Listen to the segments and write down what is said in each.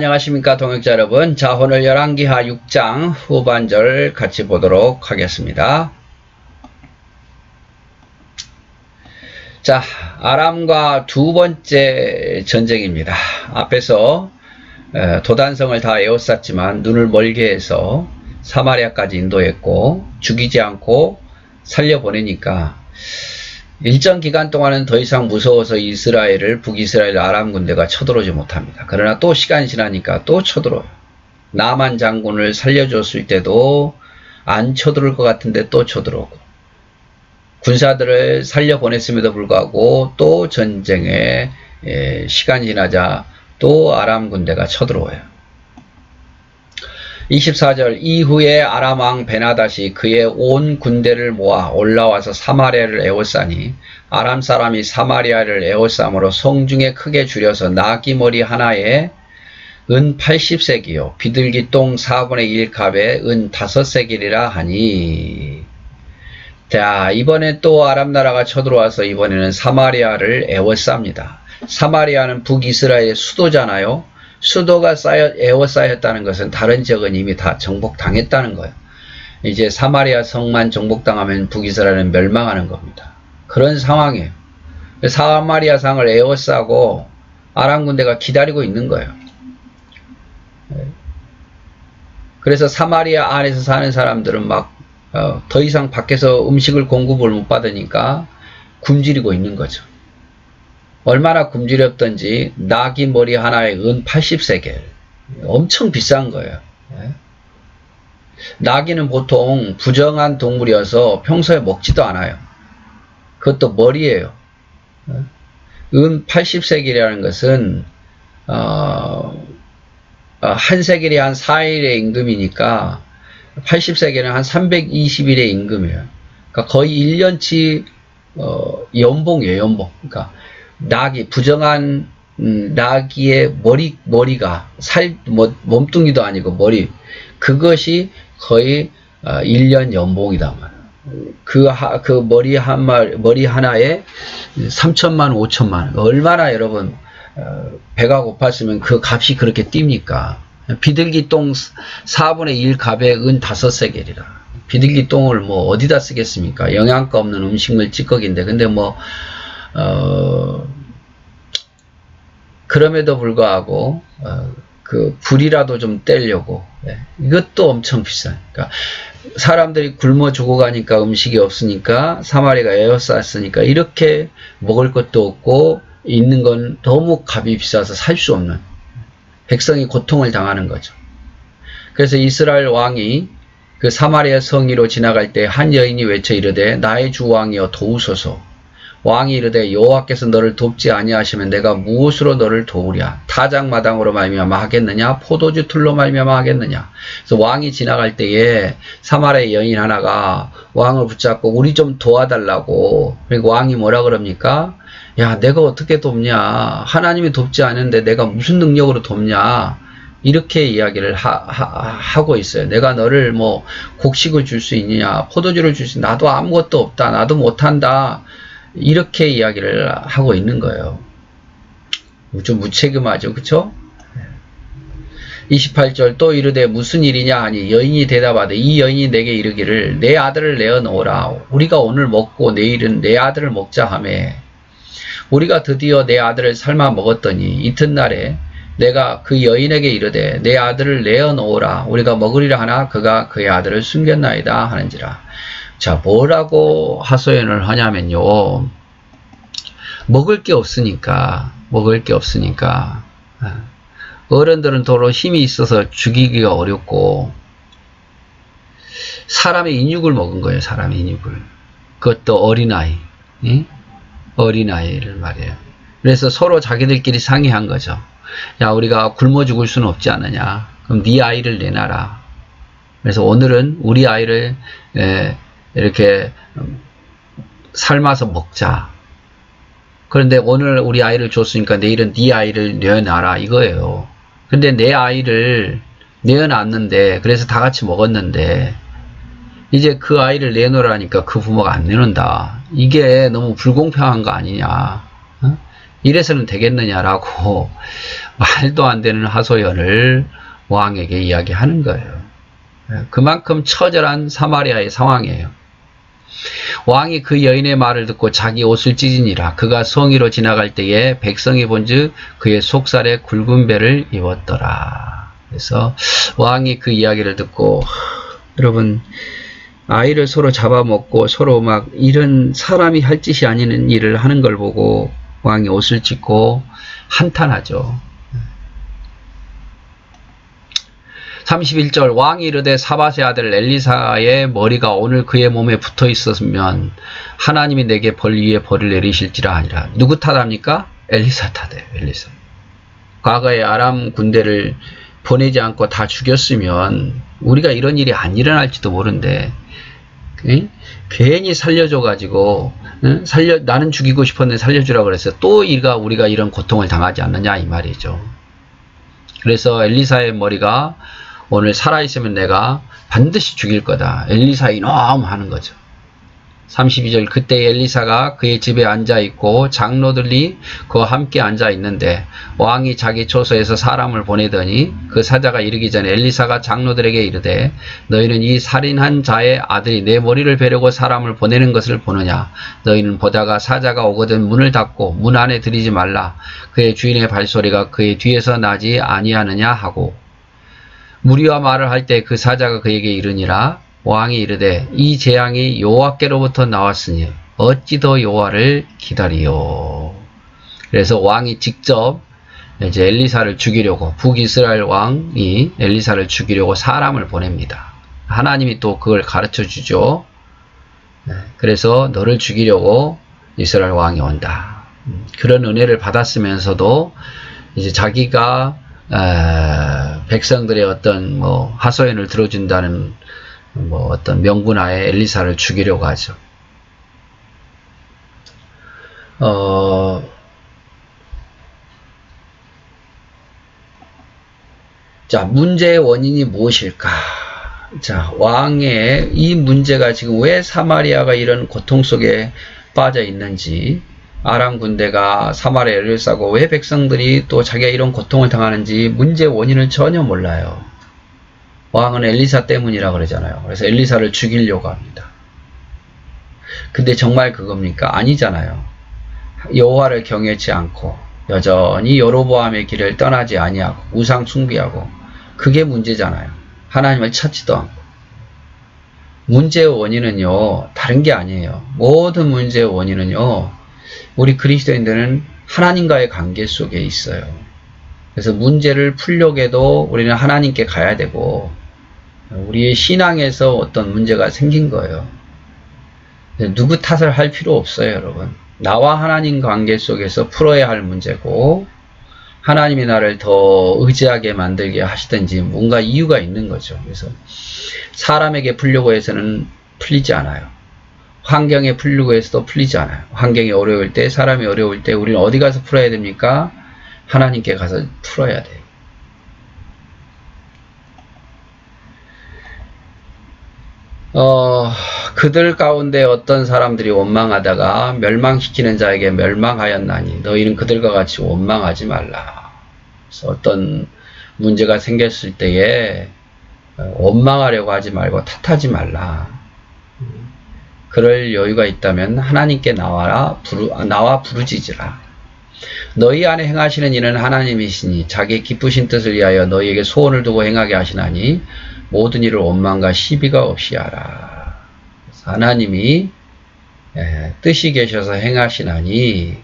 안녕하십니까 동역자 여러분. 자, 오늘 열왕기하 6장 후반절 같이 보도록 하겠습니다. 자, 아람과 두 번째 전쟁입니다. 앞에서 도단성을 다 에워쌌지만 눈을 멀게 해서 사마리아까지 인도했고 죽이지 않고 살려보내니까 일정 기간 동안은 더 이상 무서워서 이스라엘을 북이스라엘 아람 군대가 쳐들어오지 못합니다. 그러나 또 시간이 지나니까 또 쳐들어요. 나만 장군을 살려줬을 때도 안 쳐들어올 것 같은데 또 쳐들어오고, 군사들을 살려보냈음에도 불구하고 또 전쟁에 시간이 지나자 또 아람 군대가 쳐들어와요. 24절 이후에 아람 왕 베나닷이 그의 온 군대를 모아 올라와서 사마리아를 에워싸니 아람 사람이 사마리아를 에워싸므로 성중에 크게 줄여서 나귀 머리 하나에 은 80세기요 비둘기 똥 4분의 1 갑에 은 5세겔이라 하니. 자, 이번에 또 아람 나라가 쳐들어와서 이번에는 사마리아를 에워쌉니다. 사마리아는 북이스라엘의 수도잖아요. 수도가 에워싸였다는 것은 다른 지역은 이미 다 정복당했다는 거예요. 이제 사마리아 성만 정복당하면 북이스라엘은 멸망하는 겁니다. 그런 상황이에요. 사마리아 상을 에워싸고 아람 군대가 기다리고 있는 거예요. 그래서 사마리아 안에서 사는 사람들은 막 더 이상 밖에서 음식을 공급을 못 받으니까 굶주리고 있는 거죠. 얼마나 굶주렸던지 나귀 머리 하나에 은 80세겔. 엄청 비싼 거예요. 나귀는 보통 부정한 동물이어서 평소에 먹지도 않아요. 그것도 머리예요. 은 80세겔이라는 것은 한 세겔이 한 4일의 임금이니까 80세겔은 한 320일의 임금이에요. 그러니까 거의 1년치 연봉이에요. 연봉. 그러니까 나귀, 부정한 나귀의 머리가 몸뚱이도 아니고 머리, 그것이 거의 1년 연봉이다 말이에요. 그 머리 하나에 3천만, 5천만 원. 얼마나 여러분 배가 고팠으면 그 값이 그렇게 뜁니까? 비둘기 똥 4분의 1 갑에 은 5세겔이라. 비둘기 똥을 뭐 어디다 쓰겠습니까? 영양가 없는 음식물 찌꺼기인데. 근데 그럼에도 불구하고 그 불이라도 좀 떼려고, 이것도 엄청 비싸요. 그러니까 사람들이 굶어 죽어가니까 음식이 없으니까 사마리아가 에워쌌으니까 이렇게 먹을 것도 없고 있는 건 너무 값이 비싸서 살 수 없는, 백성이 고통을 당하는 거죠. 그래서 이스라엘 왕이 그 사마리아 성위로 지나갈 때 한 여인이 외쳐 이르되 나의 주 왕이여 도우소서. 왕이 이르되 여호와께서 너를 돕지 아니하시면 내가 무엇으로 너를 도우랴? 타작마당으로 말미암아 하겠느냐? 포도주 틀로 말미암아 하겠느냐? 그래서 왕이 지나갈 때에 사마리아 여인 하나가 왕을 붙잡고 우리 좀 도와달라고. 그리고 왕이 뭐라 그럽니까? 야, 내가 어떻게 돕냐? 하나님이 돕지 않는데 내가 무슨 능력으로 돕냐? 이렇게 이야기를 하고 있어요. 내가 너를 뭐 곡식을 줄 수 있느냐? 포도주를 줄 수 있느냐? 나도 아무것도 없다. 나도 못한다. 이렇게 이야기를 하고 있는 거예요. 좀 무책임하죠. 그쵸? 28절 또 이르되 무슨 일이냐 하니 여인이 대답하되 이 여인이 내게 이르기를 내 아들을 내어놓으라. 우리가 오늘 먹고 내일은 내 아들을 먹자 하매 우리가 드디어 내 아들을 삶아 먹었더니 이튿날에 내가 그 여인에게 이르되 내 아들을 내어놓으라. 우리가 먹으리라 하나 그가 그의 아들을 숨겼나이다 하는지라. 자, 뭐라고 하소연을 하냐면요. 먹을 게 없으니까 어른들은 도로 힘이 있어서 죽이기가 어렵고 사람의 인육을 먹은 거예요. 사람의 인육을. 그것도 어린아이. 어린아이를 말이에요. 그래서 서로 자기들끼리 상의한 거죠. 야, 우리가 굶어 죽을 수는 없지 않느냐. 그럼 네 아이를 내놔라. 그래서 오늘은 우리 아이를 이렇게 삶아서 먹자. 그런데 오늘 우리 아이를 줬으니까 내일은 네 아이를 내어놔라 이거예요. 근데 내 아이를 내어놨는데, 그래서 다 같이 먹었는데 이제 그 아이를 내놓으라니까 그 부모가 안 내놓는다. 이게 너무 불공평한 거 아니냐. 이래서는 되겠느냐라고 말도 안 되는 하소연을 왕에게 이야기하는 거예요. 그만큼 처절한 사마리아의 상황이에요. 왕이 그 여인의 말을 듣고 자기 옷을 찢으니라. 그가 성위로 지나갈 때에 백성이 본즉 그의 속살에 굵은 배를 입었더라. 그래서 왕이 그 이야기를 듣고, 여러분, 아이를 서로 잡아먹고 서로 막 이런 사람이 할 짓이 아닌 일을 하는 걸 보고 왕이 옷을 찢고 한탄하죠. 31절 왕이 이르되 사밧의 아들 엘리사의 머리가 오늘 그의 몸에 붙어 있었으면 하나님이 내게 벌 위에 벌을 내리실지라 하니라. 누구 탓합니까? 엘리사 탓이에요. 엘리사. 과거에 아람 군대를 보내지 않고 다 죽였으면 우리가 이런 일이 안 일어날지도 모른데, 괜히 살려줘가지고, 나는 죽이고 싶었는데 살려주라고 그랬어요. 또 우리가 이런 고통을 당하지 않느냐 이 말이죠. 그래서 엘리사의 머리가 오늘 살아있으면 내가 반드시 죽일 거다. 엘리사 이놈 하는 거죠. 32절 그때 엘리사가 그의 집에 앉아있고 장로들이 그와 함께 앉아있는데 왕이 자기 초소에서 사람을 보내더니 그 사자가 이르기 전에 엘리사가 장로들에게 이르되 너희는 이 살인한 자의 아들이 내 머리를 베려고 사람을 보내는 것을 보느냐. 너희는 보다가 사자가 오거든 문을 닫고 문 안에 들이지 말라. 그의 주인의 발소리가 그의 뒤에서 나지 아니하느냐 하고, 무리와 말을 할 때 그 사자가 그에게 이르니라. 왕이 이르되 이 재앙이 여호와께로부터 나왔으니 어찌 더 여호와를 기다리요. 그래서 왕이 직접 이제 엘리사를 죽이려고, 북이스라엘 왕이 엘리사를 죽이려고 사람을 보냅니다. 하나님이 또 그걸 가르쳐 주죠. 그래서 너를 죽이려고 이스라엘 왕이 온다. 그런 은혜를 받았으면서도 이제 자기가 백성들의 어떤 하소연을 들어준다는 어떤 명분하에 엘리사를 죽이려고 하죠. 자, 문제의 원인이 무엇일까? 자, 왕의 이 문제가 지금 왜 사마리아가 이런 고통 속에 빠져 있는지, 아람 군대가 사마리아를 싸고 왜 백성들이 또 자기가 이런 고통을 당하는지 문제의 원인을 전혀 몰라요. 왕은 엘리사 때문이라 그러잖아요. 그래서 엘리사를 죽이려고 합니다. 근데 정말 그겁니까? 아니잖아요. 여호와를 경외치 않고 여전히 여로보암의 길을 떠나지 아니하고 우상 숭배하고, 그게 문제잖아요. 하나님을 찾지도 않고. 문제의 원인은요, 다른 게 아니에요. 모든 문제의 원인은요, 우리 그리스도인들은 하나님과의 관계 속에 있어요. 그래서 문제를 풀려고 해도 우리는 하나님께 가야 되고, 우리의 신앙에서 어떤 문제가 생긴 거예요. 누구 탓을 할 필요 없어요, 여러분. 나와 하나님 관계 속에서 풀어야 할 문제고, 하나님이 나를 더 의지하게 만들게 하시든지 뭔가 이유가 있는 거죠. 그래서 사람에게 풀려고 해서는 풀리지 않아요. 환경에 풀려고 해서도 풀리지 않아요. 환경이 어려울 때, 사람이 어려울 때 우리는 어디 가서 풀어야 됩니까? 하나님께 가서 풀어야 돼요. 그들 가운데 어떤 사람들이 원망하다가 멸망시키는 자에게 멸망하였나니 너희는 그들과 같이 원망하지 말라. 그래서 어떤 문제가 생겼을 때에 원망하려고 하지 말고 탓하지 말라. 그럴 여유가 있다면 하나님께 나와 부르짖으라. 너희 안에 행하시는 이는 하나님이시니 자기 기쁘신 뜻을 위하여 너희에게 소원을 두고 행하게 하시나니 모든 일을 원망과 시비가 없이 하라. 하나님이 뜻이 계셔서 행하시나니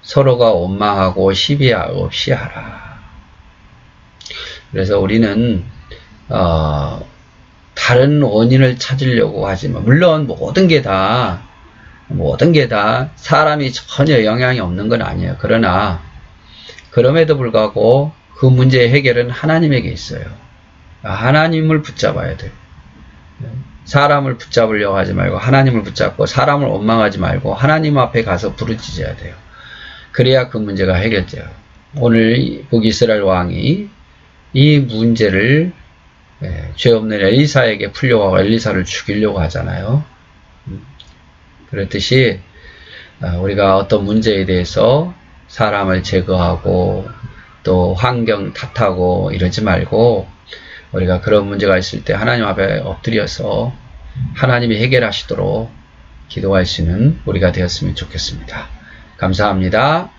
서로가 원망하고 시비 없이 하라. 그래서 우리는 다른 원인을 찾으려고 하지만, 물론 모든 게 다 사람이 전혀 영향이 없는 건 아니에요. 그러나 그럼에도 불구하고 그 문제의 해결은 하나님에게 있어요. 하나님을 붙잡아야 돼요. 사람을 붙잡으려고 하지 말고 하나님을 붙잡고, 사람을 원망하지 말고 하나님 앞에 가서 부르짖어야 돼요. 그래야 그 문제가 해결돼요. 오늘 북이스라엘 왕이 이 문제를 죄 없는 엘리사에게 풀려고 하고 엘리사를 죽이려고 하잖아요. 그렇듯이 우리가 어떤 문제에 대해서 사람을 제거하고 또 환경 탓하고 이러지 말고 우리가 그런 문제가 있을 때 하나님 앞에 엎드려서 하나님이 해결하시도록 기도할 수 있는 우리가 되었으면 좋겠습니다. 감사합니다.